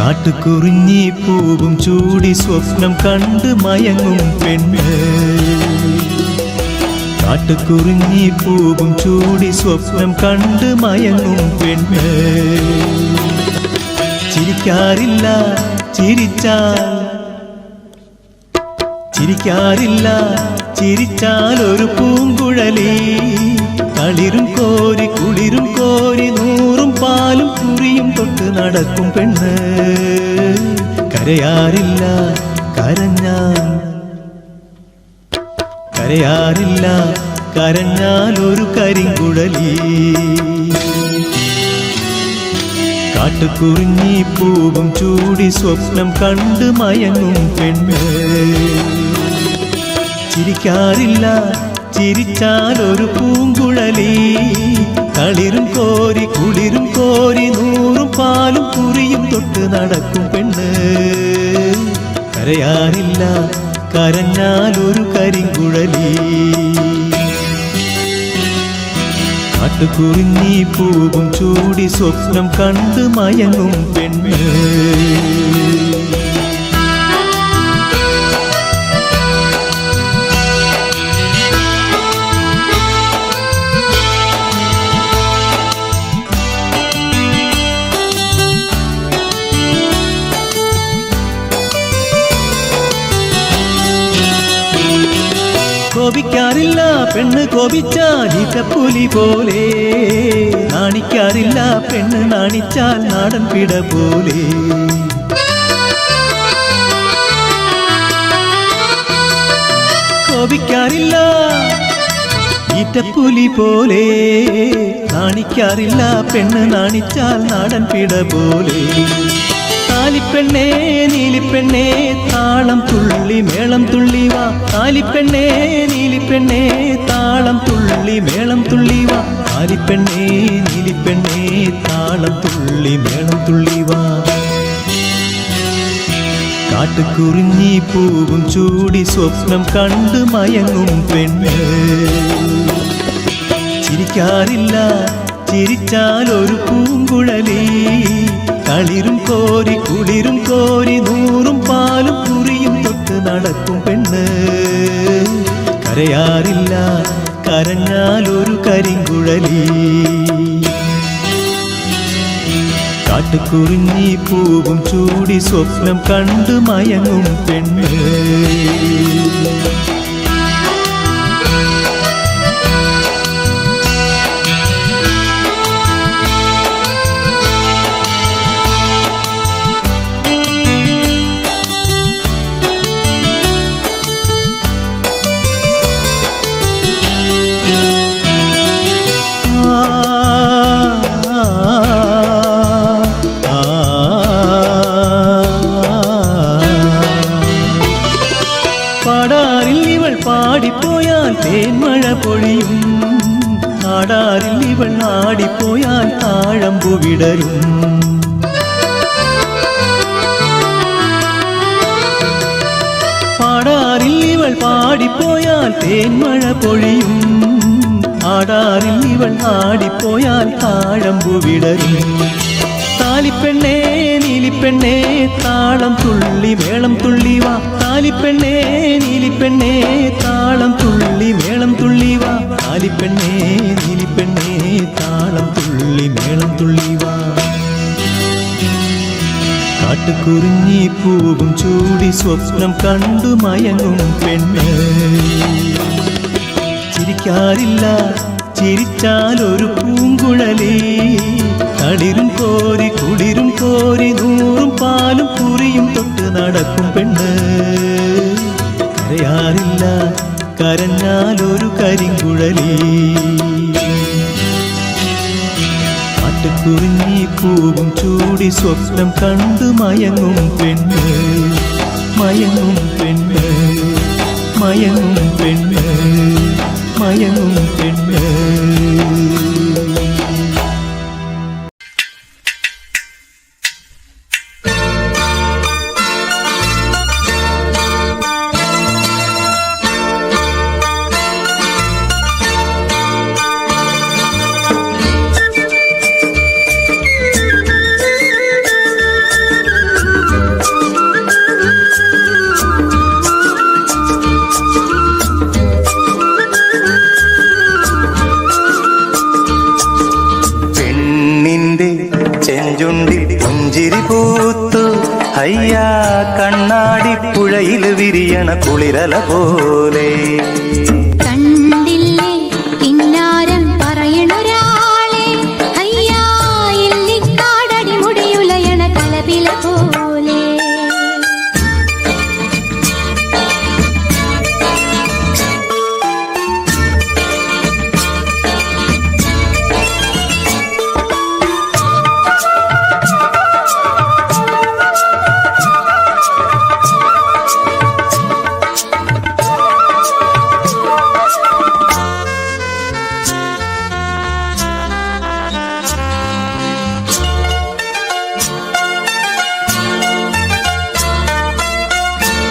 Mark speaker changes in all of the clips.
Speaker 1: കാട്ടുകുറിഞ്ഞി പൂവും ചൂടി സ്വപ്നം കണ്ട് മയങ്ങും പെണ്ണ്. കാട്ടുകുറിഞ്ഞി പൂവും ചൂടി സ്വപ്നം കണ്ട് മയങ്ങും പെണ്ണ്. ചിരിക്കാറില്ല ചിരിച്ചാൽ ഒരു പൂങ്കുഴലി. കളിരും കോരി കുളിരും കോരി നൂറും പാലും കുറിയും തൊട്ട് നടക്കും പെണ്ണ്. കരയാറില്ല കരഞ്ഞാൽ ഒരു കരിങ്കുഴലി. കാട്ടുകുറിഞ്ഞി പൂവും ചൂടി സ്വപ്നം കണ്ട് മയങ്ങും പെണ്ണ്. ചിരിച്ചാൽ ഒരു പൂങ്കുഴലി. കളിരും കോരി കുളിരും കോരി നൂറും പാലും കുറിയും തൊട്ട് നടക്കും പെണ്ണ്. കരയാറില്ല കരഞ്ഞാൽ ഒരു കരിങ്കുഴലി. കാട്ടുകുറിഞ്ഞി പൂവും ചൂടി സ്വപ്നം കണ്ട് മയങ്ങും പെണ്ണ്. കോപിക്കാറില്ല പെണ്ണ് കോപിച്ചാൽ ഈറ്റപ്പുലി പോലെ. നാണിക്കാറില്ല പെണ്ണ് നാണിച്ചാൽ നാടൻ പിട പോലെ. കോപിക്കാറില്ല ഈറ്റപ്പുലി പോലെ. നാണിക്കാറില്ല പെണ്ണ് നാണിച്ചാൽ നാടൻ പിട പോലെ. താലിപ്പെണ്ണേ നീലിപ്പെണ്ണേ താളം തുള്ളി മേളം തുള്ളി വാ. താലിപ്പെണ്ണേ നീലിപ്പെണ്ണേ താളം തുള്ളി മേളം തുള്ളി വാ. താലിപ്പെണ്ണേ നീലിപ്പെണ്ണേ താളം തുള്ളി മേളം തുള്ളി വാ. കാട്ടുകുറിഞ്ഞി പൂവും ചൂടി സ്വപ്നം കണ്ട് മയങ്ങും പെണ്ണ്. ചിരിച്ചാൽ ഒരു പൂങ്കുഴലി. കളിരും കോരി കുളിരും കോരി നൂറും പാലും കുറിയും തൊട്ട് നടക്കും പെണ്ണ്. കരയാറില്ല കരഞ്ഞാൽ ഒരു കരിങ്കുഴലി. കാട്ടുകുറിഞ്ഞി പൂവും ചൂടി സ്വപ്നം കണ്ട് മയങ്ങും പെണ്ണ്. പാടാറിൽ ഇവൾ പാടിപ്പോയാൽ തേന്മഴ പൊഴിയും. നാടാറിൽ ഇവൾ നാടിപ്പോയാൽ താഴമ്പു വിടരും. പാടാറിൽ ഇവൾ പാടിപ്പോയാൽ തേന്മഴ പൊഴിയും. നാടാറിൽ ഇവൾ നാടിപ്പോയാൽ താഴമ്പു വിടരും. താലിപ്പെണ്ണേ നീലിപ്പെണ്ണേ താളം തുള്ളി മേളം തുള്ളി വാ. താലിപ്പെണ്ണേ നീലിപ്പെണ്ണേ താളം തുള്ളി മേളം തുള്ളി വാ. താലിപ്പെണ്ണേ നീലിപ്പെണ്ണേ താളം തുള്ളി മേളം തുള്ളി വാ. കാട്ടുകുറിഞ്ഞി പൂവും ചൂടി സ്വപ്നം കണ്ടു മയങ്ങും പെണ്ണ്. ചിരിച്ചാൽ ഒരു പൂങ്കുഴലി. കളിരും കോരി കുളിരും കോരി നൂറും പാലും കുറിയും തൊട്ട് നടക്കും പെണ്ണ്. കരയാറില്ല കരഞ്ഞാൽ ഒരു കരിങ്കുഴലി. കാട്ടുകുറിഞ്ഞി പൂവും ചൂടി സ്വപ്നം കണ്ട് മയങ്ങും പെണ്ണ്. മയങ്ങും പെണ്ണ് മയങ്ങും പെണ്ണ് മയങ്ങും പെണ്ണ്.
Speaker 2: പുഞ്ചിരി പൂത്തു അയ്യാ കണ്ണാടിപ്പുഴയിൽ വിരിയണ കുളിരല പോലെ.
Speaker 3: കണ്ടില്ലേ കിന്നാരം പറയണൊരാളെ അയ്യാ ഇല്ലിക്കാടടി മുടിയുലയണ കലപില പോലെ.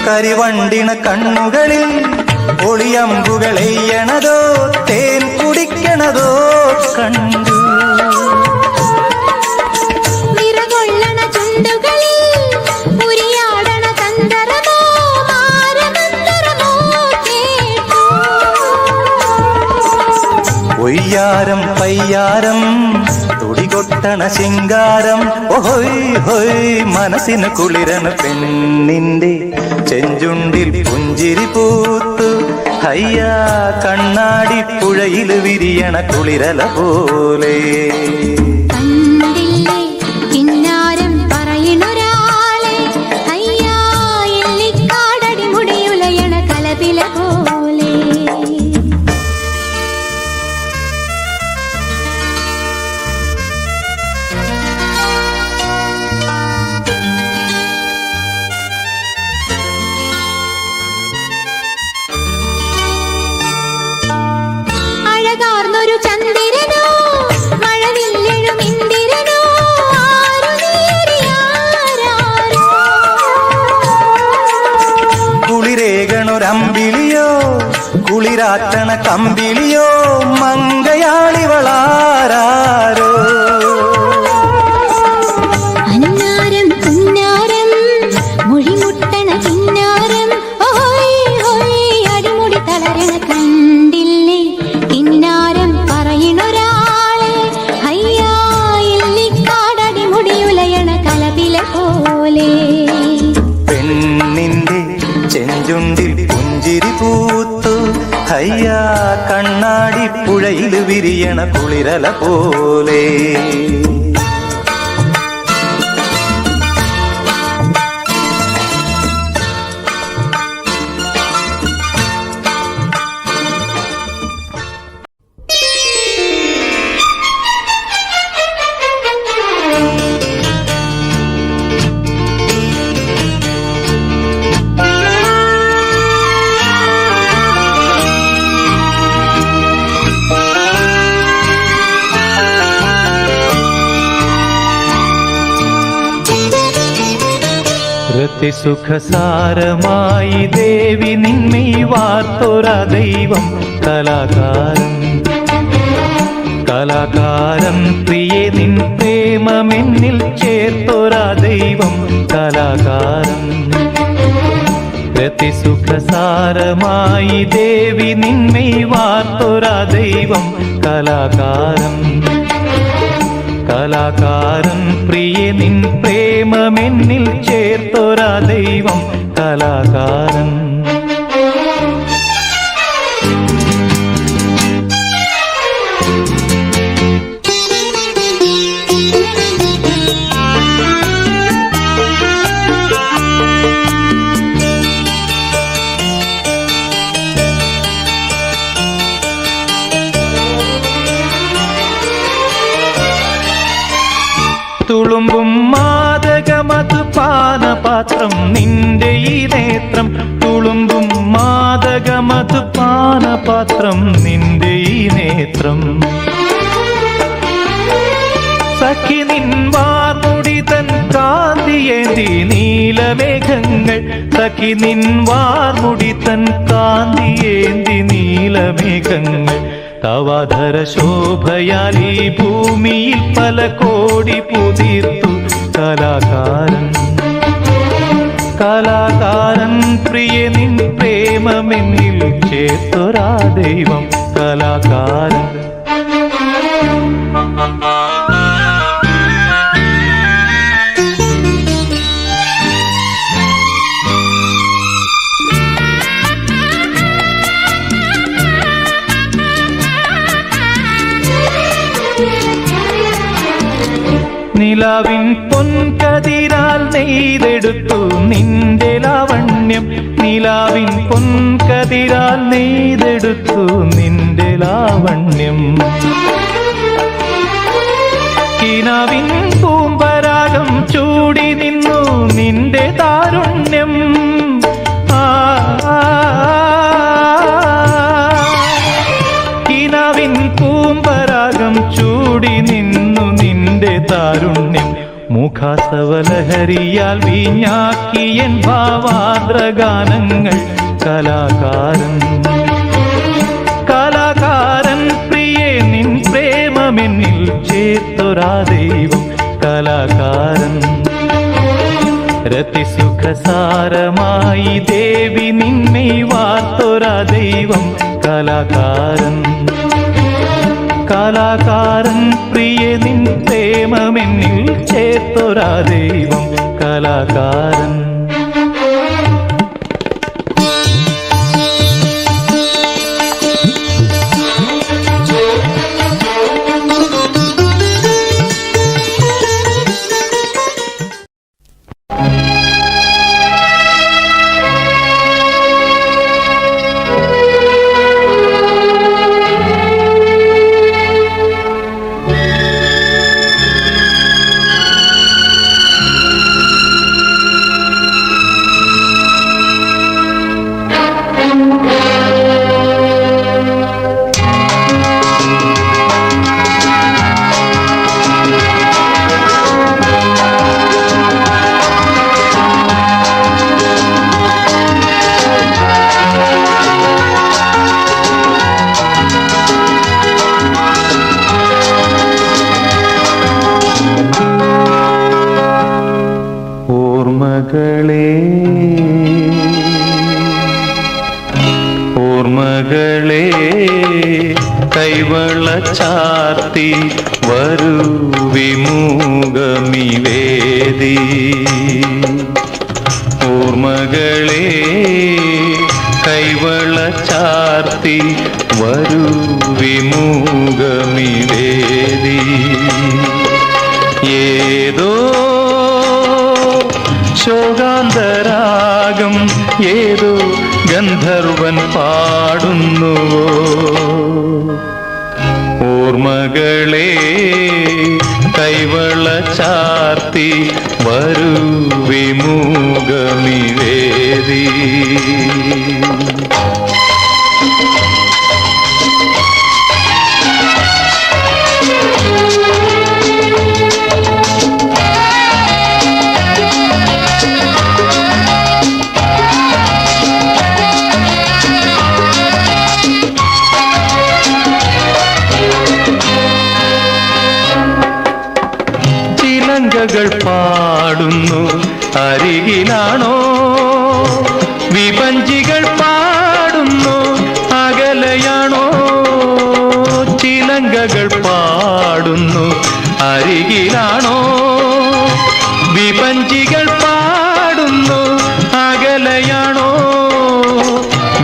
Speaker 2: കരിവണ്ടിണ കണ്ണുകളിൽ ഒളിയമ്പുകളെയ്യണതോ തേൻ കുടിക്കണതോ കണ്ടു.
Speaker 3: വിറകൊള്ളണ ചുണ്ടുകളിൽ ഉരിയാടണ തന്തരമോ മാരമന്തരമോ കേട്ടു.
Speaker 2: ഒയ്യാരം പയ്യാരം തുടികൊട്ടണ ശിങ്കാരം ഓഹോയ് ഹോയ് മനസ്സിന് കുളിരന പെണ്ണിന്റെ ചെഞ്ചുണ്ടിൽ പുഞ്ചിരി പൂത്തു അയ്യാ കണ്ണാടിപ്പുഴയിൽ വിരിയണ കുളിരല പോലെ.
Speaker 3: കണ്ടില്ലേ കിന്നാരം പറയണൊരാളെ അയ്യാ ഇല്ലിക്കാടടി മുടിയുലയണ കലപില പോലെ. അഴകാർന്നൊരു ചന്ദ്രനോ മഴവില്ലെഴും ഇന്ദിരനോ ആരു നീരിയാരാരോ.
Speaker 2: കുളിരേകണൊരമ്പിളിയോ കുളിരാട്ടണ കമ്പിളിയോ മങ്കയാളിവളാരോ.
Speaker 3: അന്നാരം പുന്നാരം മൊഴിമുട്ടണ കിന്നാരം ഓയ് ഓയ് അടിമുടി തളരണ കണ്ടില്ലേ കിന്നാരം പറയണൊരാളെ അയ്യാ ഇല്ലിക്കാടടി മുടിയുലയണ കലപില പോലെ.
Speaker 2: പെണ്ണിന്റെ ചെഞ്ചുണ്ടിൽ പുഞ്ചിരി പൂത്തു അയ്യാ കണ്ണാടിപ്പുഴയിൽ വിരിയണ കുളിരല പോലെ.
Speaker 1: രതിസുഖസാരമായി ദേവി നിന്നെ വാർത്തോര ദൈവം കലാകാരൻ. കലാകാരൻ പ്രിയേ നിൻ പ്രേമമെന്നിൽ ചേർത്തോര ദൈവം കലാകാരൻ. രതിസുഖസാരമായി ദേവി നിന്നെ വാർത്തോര ദൈവം കലാകാരൻ. കലാകാരൻ പ്രിയേ നിൻ പ്രേമമെന്നിൽ ചേർത്തോര ദൈവം കലാകാരൻ. തുളുമ്പും മാദകമതു പാനപാത്രം നിന്റെ ഈ നേത്രം. തുളുമ്പും മാദകമതു പാനപാത്രം നിന്റെ ഈ നേത്രം. സഖി നിൻ വാർമുടി തൻ കാന്തിയേന്തി നീലമേഘങ്ങൾ. സഖി നിൻ വാർമുടി തൻ കാന്തിയേന്തി നീലമേഘങ്ങൾ. തവാധര ശോഭയാൽ ഈ ഭൂമിയിൽ പല കോടി പുതിർത്തു കലാകാരൻ. കലാകാരൻ പ്രിയ നിൻ പ്രേമമെന്നിൽ ചേർത്തൊരാ ദൈവം കലാകാരൻ.
Speaker 4: നിലാവിൻ പൊൻകതിരാൽ നെയ്തെടുത്തു നിന്റെ ലാവണ്യം. നിലാവിൻ പൊൻകതിരാൽ നെയ്തെടുത്തു നിന്റെ ലാവണ്യം. കിനാവിൻ പൂമ്പരാഗം ചൂടി നിന്നു നിന്റെ താരുണ്യം. കിനാവിൻ പൂമ്പരാഗം ചൂടി നിന്നു നിന്റെ താരുണ്യം. മുഖാസവലഹരിയാൽ വീഞ്ഞാക്കിയൻ ഭാവാദ്രഗാനങ്ങൾ. കലാകാരൻ കലാകാരൻ പ്രിയേ നിൻ പ്രേമമെന്നിൽ ചേർത്തൊരാ ദൈവം. കലാകാരൻ രതിസുഖസാരമായി ദേവി നിന്നെ വാർത്തൊരാ ദൈവം. കലാകാരൻ കലാകാരൻ പ്രിയേ നിൻ പ്രേമമെന്നിൽ ചേർത്തൊരാ ദൈവം. കലാകാരൻ ഓർമ്മകളെ കൈവള ചാർത്തി വരൂ വിമുഖമിവേദി. ഓർമ്മകളെ കൈവള ചാർത്തി വരൂ വിമുഖമിവേദി. ഏതോ ശോകാന്തരാഗം ഏതോ ഗന്ധർവൻ പാടുന്നുവോ. ഓർമ്മകളെ കൈവള ചാർത്തി വരൂ വിമുഖമിവേദി. ചിലങ്കകൾ പാടുന്നു അരികിലാണോ, വിപഞ്ചികൾ പാടുന്നു അകലെയാണോ. ചിലങ്കകൾ പാടുന്നു അരികിലാണോ, വിപഞ്ചികൾ പാടുന്നു അകലെയാണോ.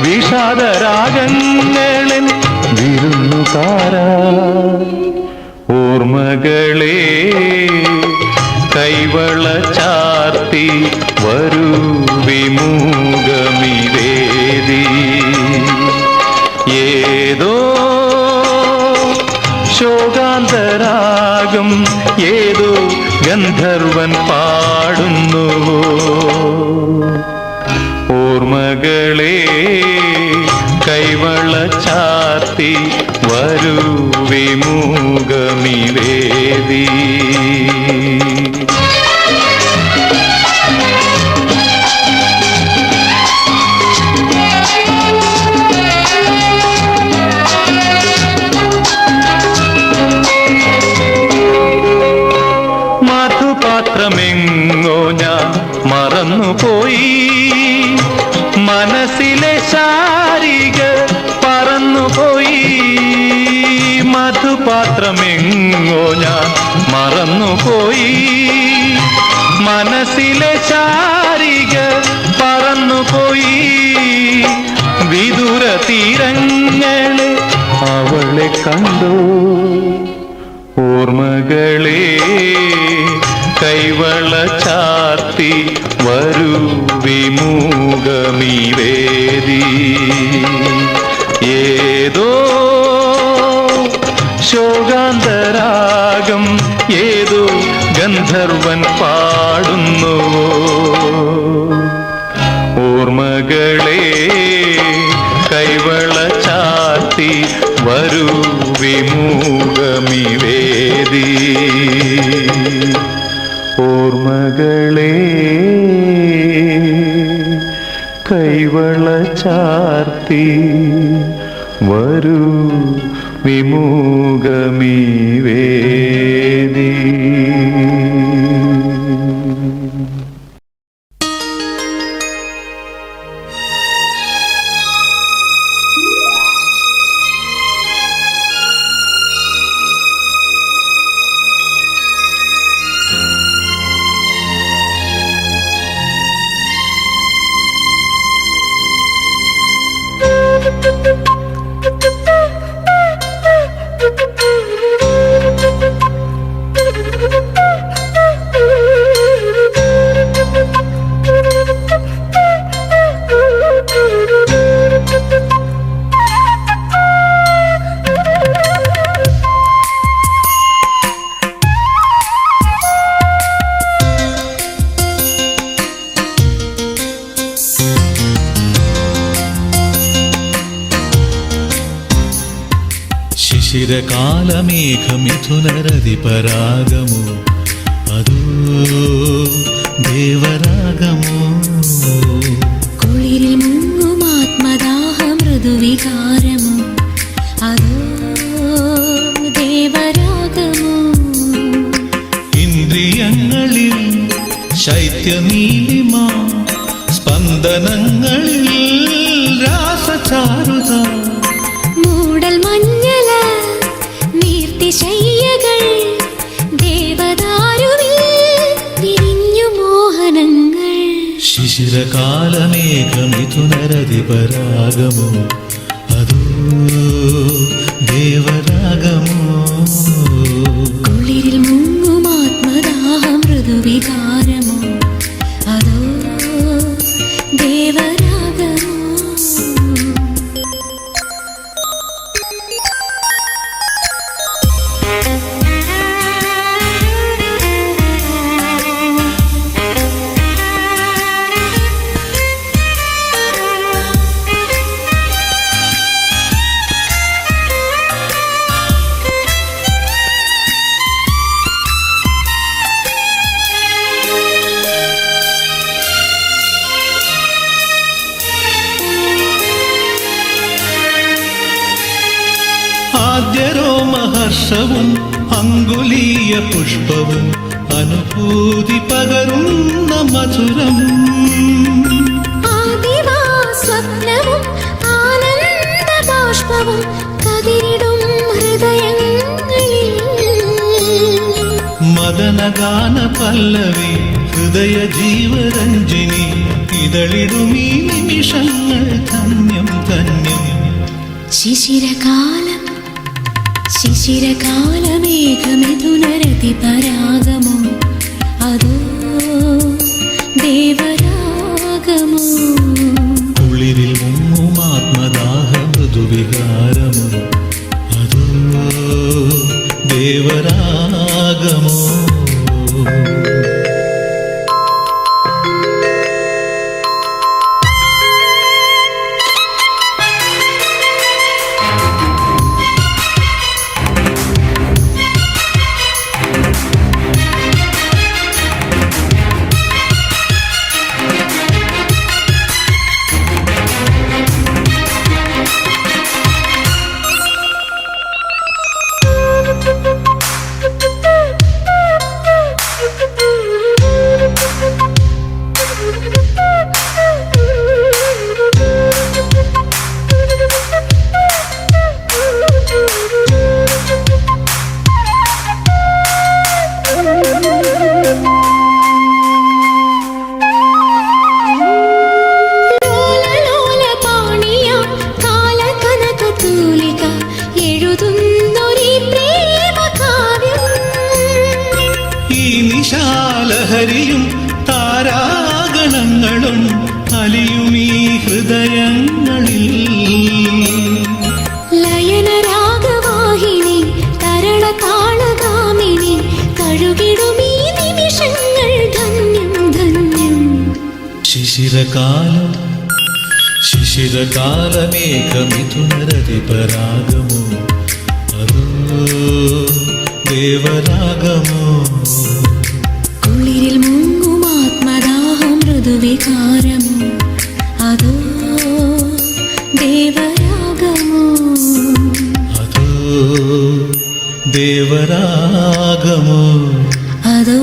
Speaker 4: വിഷാദരാഗങ്ങളിൽ വിരുന്നുകാരാ. ഓർമ്മകളെ കൈവള ചാർത്തി വരൂ വിമുഖമിവേദി. ഏതോ ശോകാന്തരാഗം ഏതോ ഗന്ധർവൻ പാടുന്നുവോ. ഓർമ്മകളെ കൈവള ചാർത്തി വരൂ വിമുഖമിവേദി. മധുപാത്രമെങ്ങോ ഞാൻ മറന്നുപോയി, മനസ്സിലെ ശാരിക പറന്നുപോയി. മധുപാത്രമെങ്ങോ ഞാൻ മറന്നുപോയി, മനസ്സിലെ ശാരിക പറന്നുപോയി. വിദൂര തീരങ്ങളെ അവളെ കണ്ടോ. ഓർമ്മകളെ കൈവള ചാർത്തി വരൂ വിമുഖമീ വേദി. ഏതോ ശോകാന്തരാഗം ഏതോ ഗന്ധർവൻ പാടുന്നുവോ. ഓർമ്മകളെ കൈവള ചാർത്തി വരൂ വിമുഖമീ വേദി. ഓർമ്മകളെ കൈവള ചാർത്തി വരൂ വിമുഖമീ വേദി.
Speaker 1: ശിശിരകാലമേഘമിഥുനരതിപരാഗമോ അതോ ദേവരാഗമോ.
Speaker 3: കുളിരിൽ മുങ്ങും ആത്മദാഹ മൃദുവികാരമോ അതോ ദേവരാഗമോ.
Speaker 1: ഇന്ദ്രിയങ്ങളിൽ ശൈത്യനീലിമ സ്പന്ദനങ്ങളിൽ രാസചാരുത.
Speaker 3: മൂടൽ മഞ്ഞല നീർത്തിശയ്യകൾ ദേവദാരുവിൽ വിരിഞ്ഞു മോഹനങ്ങൾ.
Speaker 1: ശിശിരകാലമേഘമിഥുനരതിപരാഗമോ അതോ ദേവരാഗമോ.
Speaker 3: കുളിരിൽ മുങ്ങും ആത്മദാഹ മൃദുവികാരമോ അതോ ദേവരാഗമോ.
Speaker 1: ആദ്യരോമഹർഷവും അങ്കുലീയ പുഷ്പവും അനുഭൂതി പകരുന്ന മധുരം.
Speaker 3: ആദിവാ സ്വപ്നവും ആനന്ദബാഷ്പവും കതിരിടും ഹൃദയങ്ങളിൽ.
Speaker 1: മദനഗാന പല്ലവി ഹൃദയ ജീവരഞ്ജിനി ഇതളിടുമീ നിമിഷങ്ങൾ ധന്യം ധന്യം.
Speaker 3: ശിശിരകാലം ശിശിരകാലമേഘമിഥുനരതിപരാഗമോ അതോ ദേവരാഗമോ.
Speaker 1: കുളിരിൽ മുങ്ങും ആത്മദാഹ മൃദുവികാരമോ അതോ ദേവരാഗമോ. നിശാലഹരിയും താരാഗണങ്ങളും അലിയുമീ ഹൃദയങ്ങളിൽ.
Speaker 3: ലയനരാഗവാഹിനി തരളതാളഗാമിനി കഴുകിടുമീ നിമിഷങ്ങൾ ധന്യം ധന്യം.
Speaker 1: ശിശിരകാലം ശിശിരകാലമേഘമിഥുനരതിപരാഗമോ അതോ ദേവരാഗമോ.
Speaker 3: കുളിരിൽ മുങ്ങും ആത്മദാഹം മൃദുവികാരമോ അതോ ദേവരാഗമോ.
Speaker 1: അതോ ദേവരാഗമോ.
Speaker 3: അതോ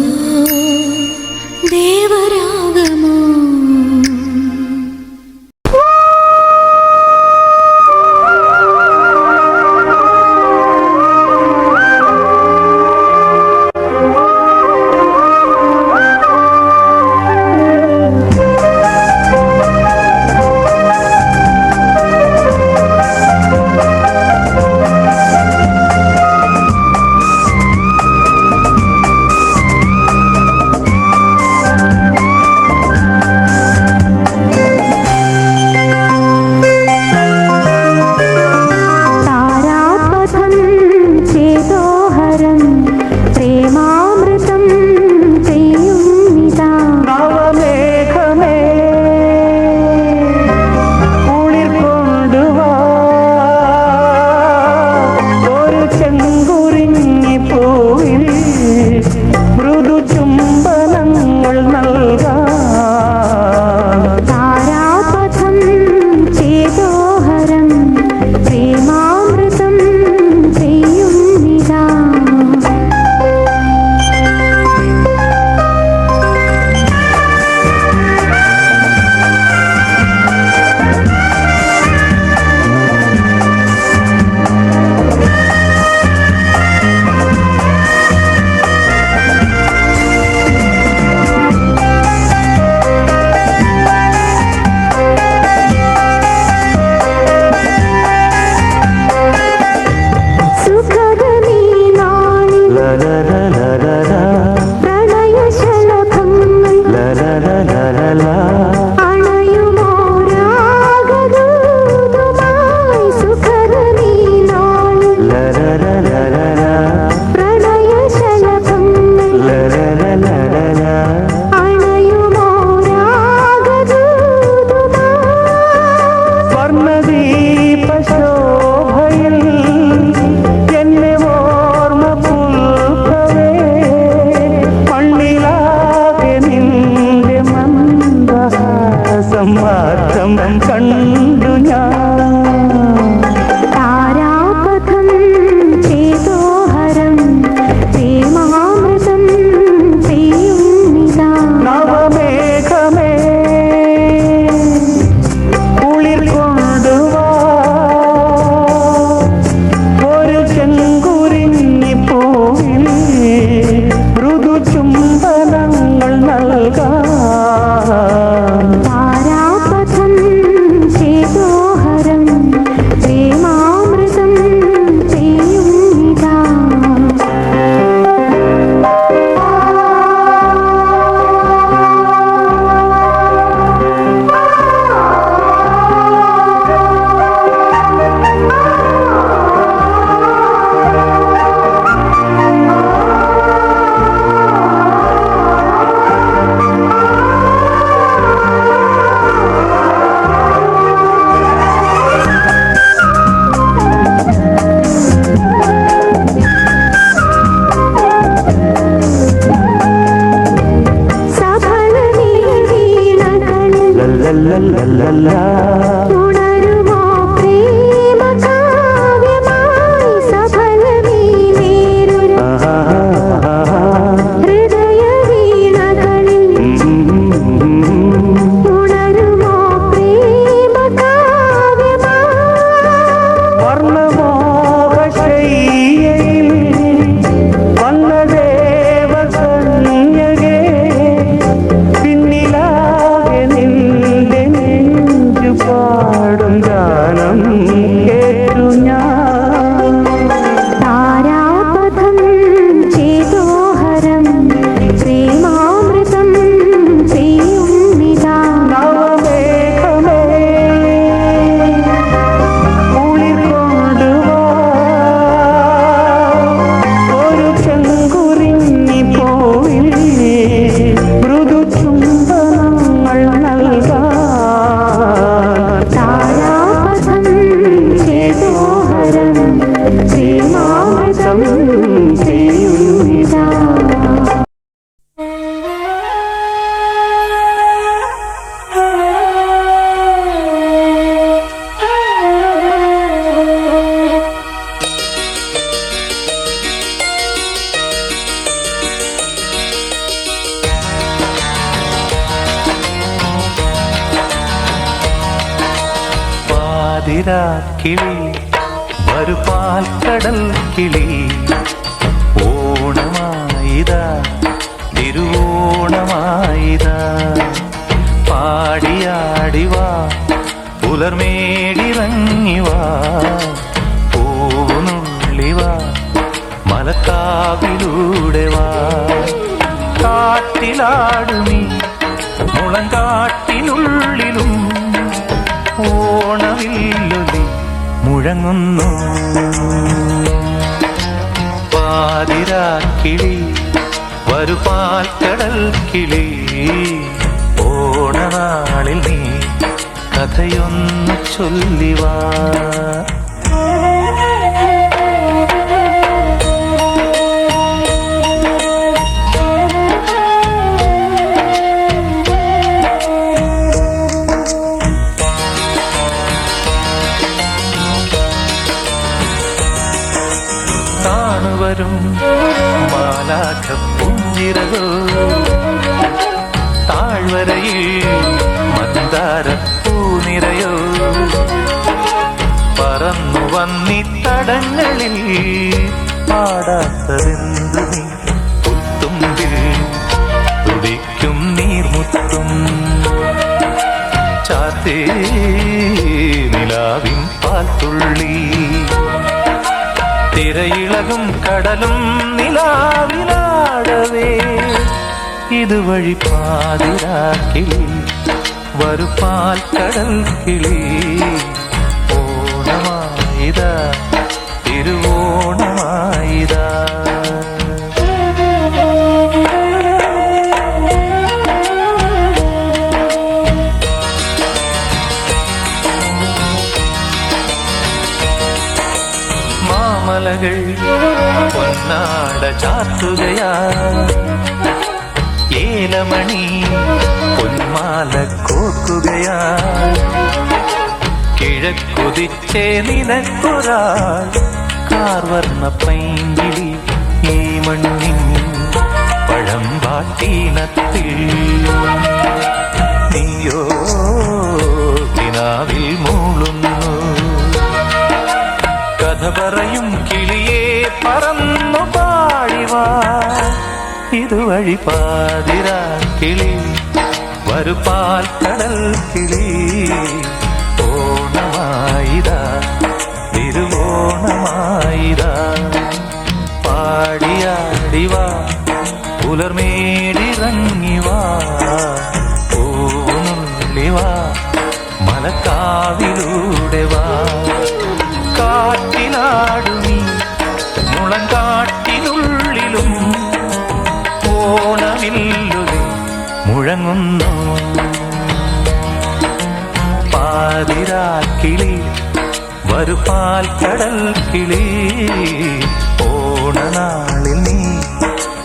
Speaker 3: ദേവരാഗമോ.
Speaker 2: പാതിരാക്കിളി വരു പാൽക്കടൽ കിളി ഓണമായിതാ തിരുവോണമായിതാ പാടിയാടിവാ പുലർമേടിറങ്ങിവാ പൂവുനുള്ളിവാ മലക്കാവിലൂടെ വാ കാട്ടിലാടുമീ മുളങ്കാട്ടിനുള്ളിലും ഓണവില്ലൊലി മുഴങ്ങുന്നു പാതിരാക്കിളി വരു പാൽക്കടൽ കിളി ഓണനാളിൽ നീ കഥയൊന്നു ചൊല്ലിവാ വരും മാലാഖ പുഞ്ചിറകോ താഴ്വരയിൽ മന്ദാര പൂനിരയോ പറന്നു വന്നിത്തടങ്ങളിൽ പാടാത്തതെന്തു നീ പുത്തുമ്പിൽ തുടിക്കും നീർമുത്തും ചാത്തേ നിലാവിൻ പാൽത്തുള്ളി തിരയിളകും കടലും നിലാവിലാടവേ ഇതുവഴി പാതിരാക്കിളി വരു പാൽക്കടൽ കിളി ഓണമായിതാ തിരുവോണമായിതാ മാമലകൾ പൊന്നാട ചാർത്തുകയാ ഏലമണി പൊന്മാല കോർക്കുകയാ കിഴക്കുതിച്ചേ നിനക്കൊരാൾ കാർവർണ്ണ പൈങ്കിളി ഈ മണ്ണിൻ പഴമ്പാട്ടീനത്തിൽ നീയോ കിനാവിൽ മൂളുന്നു കഥ പറയും കിളിയെ പറന്നു പാടിവാ ഇതുവഴി പാതിരാക്കിളി വരു പാൽക്കടൽ കിളി ഓണമായിതാ തിരുവോണമായിതാ പാടിയാടിവാ പുലർമേടിറങ്ങിവാ പൂവുനുള്ളിവാ മലക്കാവിലൂടെ വാ കാട്ടിലാടുമീ മുളങ്കാട്ടിനുള്ളിലും ഓണമില്ലൊലി മുഴങ്ങുന്നു പാതിരാക്കിളി വരു പാൽക്കടൽ കിളി ഓണനാളിൽ നീ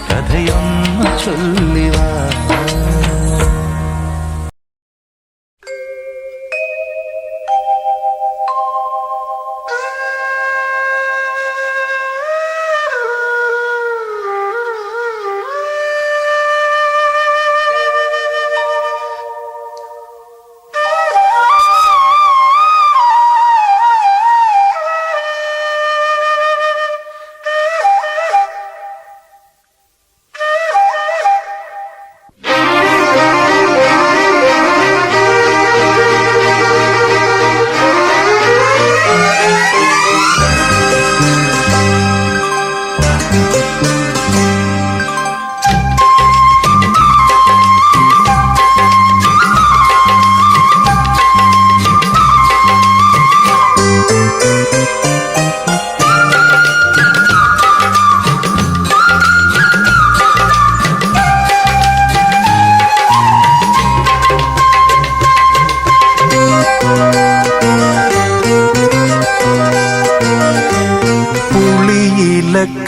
Speaker 2: കഥയൊന്നു ചൊല്ലിവാ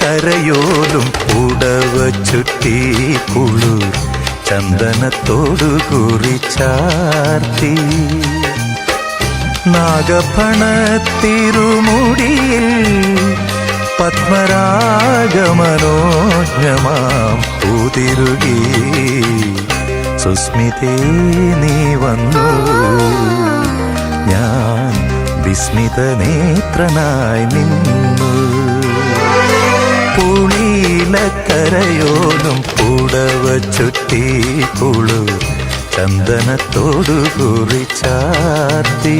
Speaker 2: കരയോലും ഉടവ ചുറ്റി കുളിർ ചന്ദനത്തോടു കുറിച്ചാർത്തി നാഗഫണത്തിരുമുടിയിൽ പത്മരാഗമനോജ്ഞമാം പൂതിരുകി സുസ്മിതേ നീ വന്നു ഞാൻ വിസ്മിത നേത്രനായി നിന്നു. പുളിയിലക്കരയോലും പുടവ ചുറ്റി കുളു ചന്ദനത്തോടു കുറിച്ചാർത്തി.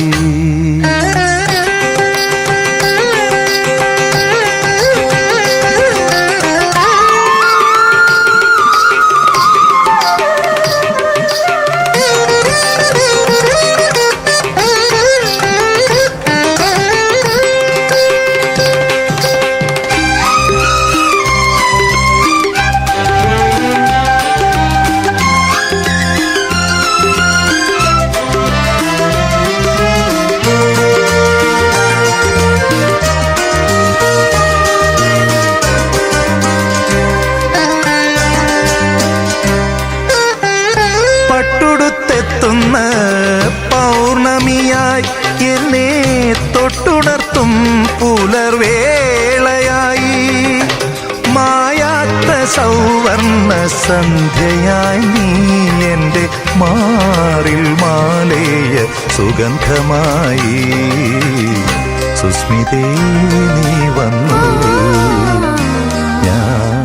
Speaker 2: പൗർണമിയായി എന്നെ തൊട്ടുണർത്തും പുലർവേളയായി മായാത്ത സൗവർണ സന്ധ്യയായി നീ എൻ്റെ മാറിൽ മാലേയ സുഗന്ധമായി. സുസ്മിതേ നീ വന്നു, ഞാൻ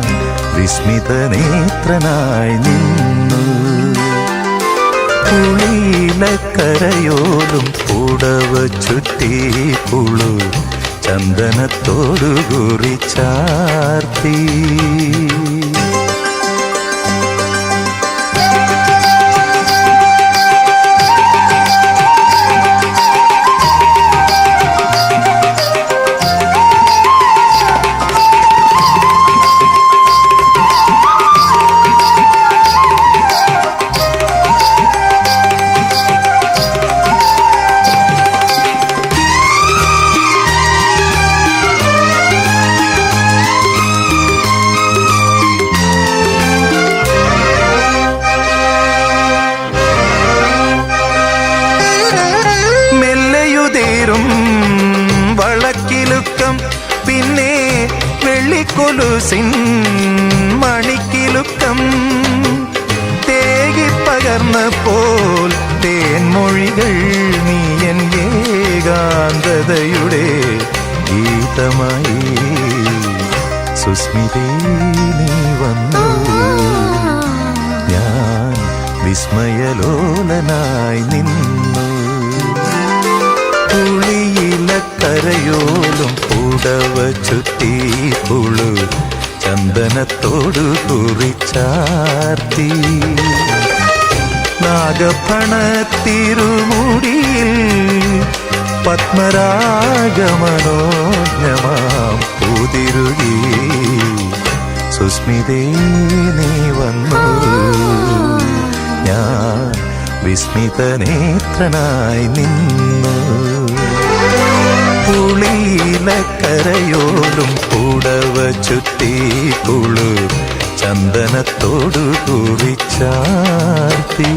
Speaker 2: വിസ്മിത നേത്രനായി നിന്നു. പുളിയിലക്കരയോലും പുടവ ചുറ്റി കുളു ചന്ദനത്തോടു കുറിച്ചാർത്തി. വളക്കിലുക്കം പിന്നെ വെള്ളിക്കൊലുസിൻ മണിക്കിലുക്കം തേകി പകർന്നപ്പോൾ തേൻമൊഴികൾ നീ എൻ ഏകാന്തതയുടെ ഗീതമായി. സുസ്മിതേ നീ വന്നു, ഞാൻ വിസ്മയലോലനായി നിന്നു. പുളിയിലക്കരയോലും പുടവ ചുറ്റി കുളു ചന്ദനത്തോടു കുറിച്ചാർത്തി. നാഗഫണത്തിരുമുടിയിൽ പത്മരാഗമനോജ്ഞമാം പൂതിരുകി. സുസ്മിതേ നീ വന്നു, ഞാൻ വിസ്മിത നേത്രനായി നിന്നു. പുളിയിലക്കരയോലും പുടവ ചുറ്റി കുളു ചന്ദനത്തോടു കുറിച്ചാർത്തി.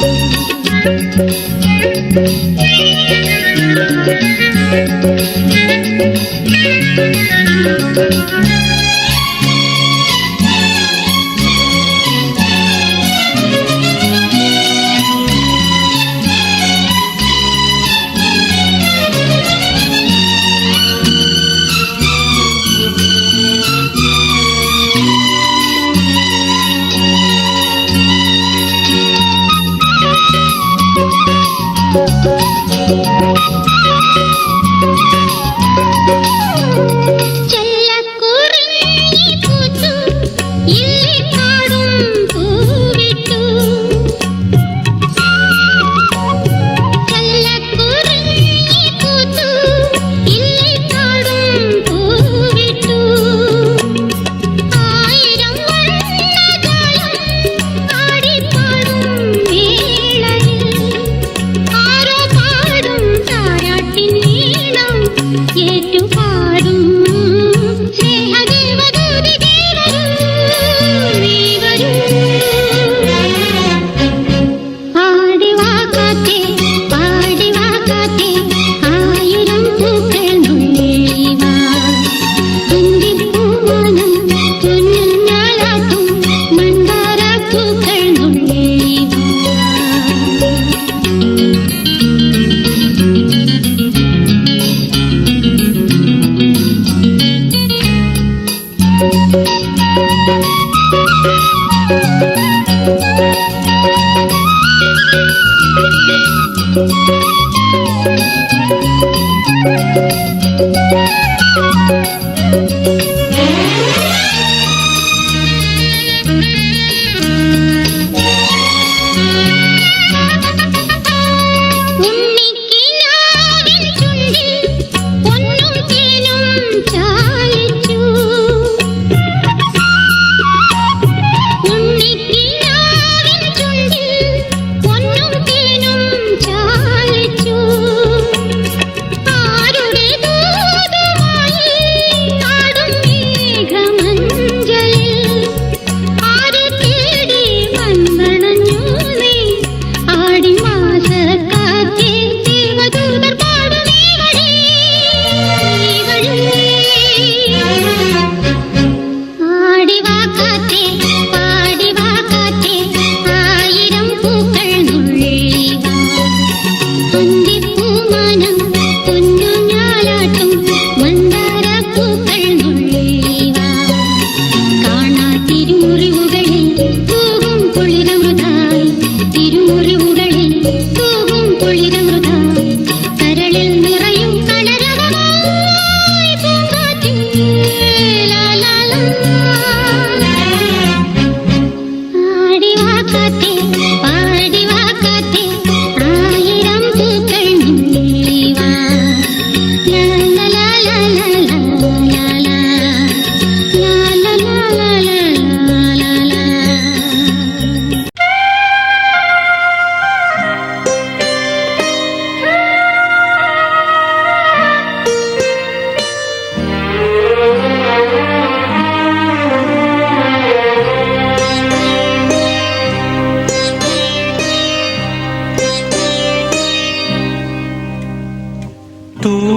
Speaker 3: ും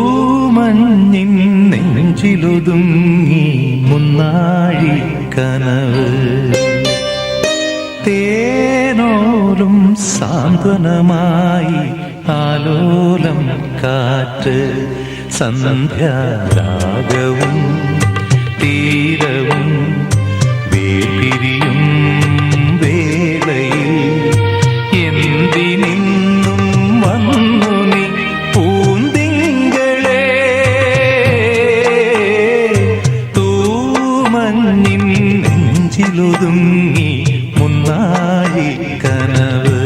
Speaker 1: തൂമഞ്ഞിൻ നെഞ്ചിലൊതുങ്ങി മുന്നാഴി കനവ് തേനോലും സാന്ത്വനമായി ആലോലം കാറ്റ് സന്ധ്യാരാഗവും തീരവും വേർപിരിയും വേളയിൽ എന്തിനിന്നും വന്നു നീ പൂന്തിങ്കളേ തൂമഞ്ഞിൻ നെഞ്ചിലൊതുങ്ങി മുന്നാഴി കനവ്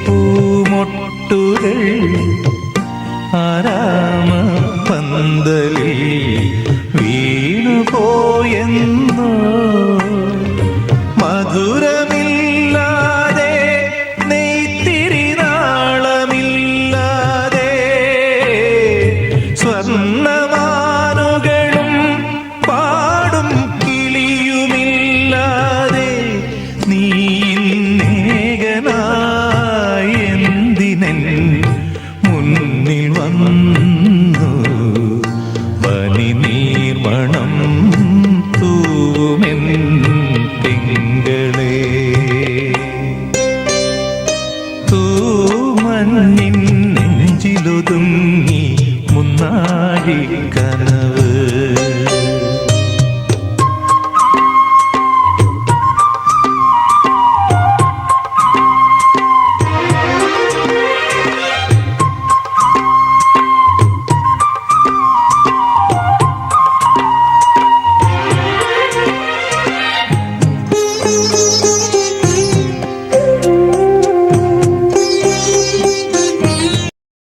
Speaker 2: പൂമൊട്ടുകൾ ആരാമ പന്തലിൽ വീണുപോയെന്നോ മധുരമില്ലാതെ നെയ്ത്തിരി നാളമില്ലാതെ സ്വർണ്ണമാനുകളും പാടും കിളിയുമില്ലാതെ നീ ഇന്നേകനായി എന്തിനൻ മുന്നിൽ വന്നു പനിനീർമണം തൂവുമെൻ തിങ്കളേ തൂമഞ്ഞിൻ നെഞ്ചിലൊതുങ്ങി മുന്നാഴി കന